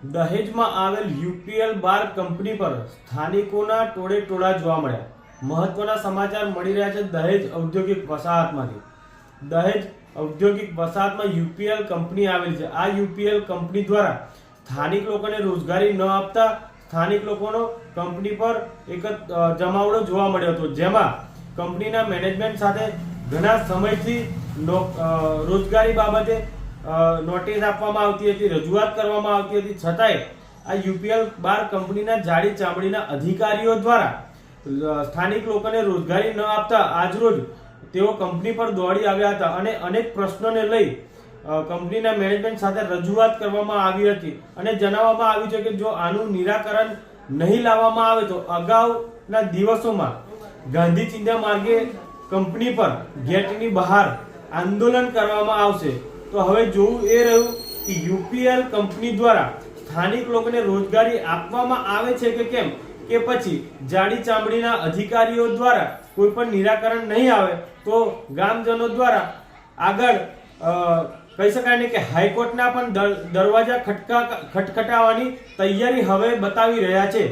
દહેજમાં આવેલ યુપીએલ બાર કંપની પર સ્થાનિકોના ટોળે ટોળા જોવા મળ્યા. મહત્વના સમાચાર મળી રહ્યા છે દહેજ ઔદ્યોગિક વસાહતમાંથી. દહેજ ઔદ્યોગિક વસાહતમાં યુપીએલ કંપની આવેલી છે. આ યુપીએલ કંપની દ્વારા સ્થાનિક લોકોને રોજગારી ન આપતા સ્થાનિક લોકોનો કંપની પર એક જમાવડો જોવા મળ્યો હતો, જેમાં કંપનીના મેનેજમેન્ટ સાથે ઘણા સમયથી રોજગારી બાબતે નોટિસ આપવામાં આવતી હતી, રજૂઆત કરવામાં આવતી હતી, છતાંય આ યુપીએલ બાર કંપનીના જાડી ચામડીના અધિકારીઓ દ્વારા સ્થાનિક લોકોને રોજગારી ન આપતા આજરોજ તેઓ કંપની પર દોડી આવ્યા હતા અને અનેક પ્રશ્નોને લઈ કંપનીના મેનેજમેન્ટ સાથે રજૂઆત કરવામાં આવી હતી અને જણાવવામાં આવ્યું છે કે જો આનું નિરાકરણ નહીં લાવવામાં આવે તો અગાઉના દિવસોમાં ગાંધી ચિંધ્યા માર્ગે કંપની પર ગેટની બહાર આંદોલન કરવામાં આવશે. તો હવે જોવું એ રહ્યું કે યુપીએલ કંપની દ્વારા સ્થાનિક લોકોને રોજગારી આપવામાં આવે છે કે કેમ, કે પછી જાડી ચામડીના અધિકારીઓ દ્વારા કોઈ પણ નિરાકરણ નહીં આવે તો ગામજનો દ્વારા આગળ કહી શકાય ને કે હાઈકોર્ટના પણ દરવાજા ખટખટાવવાની તૈયારી હવે બતાવી રહ્યા છે.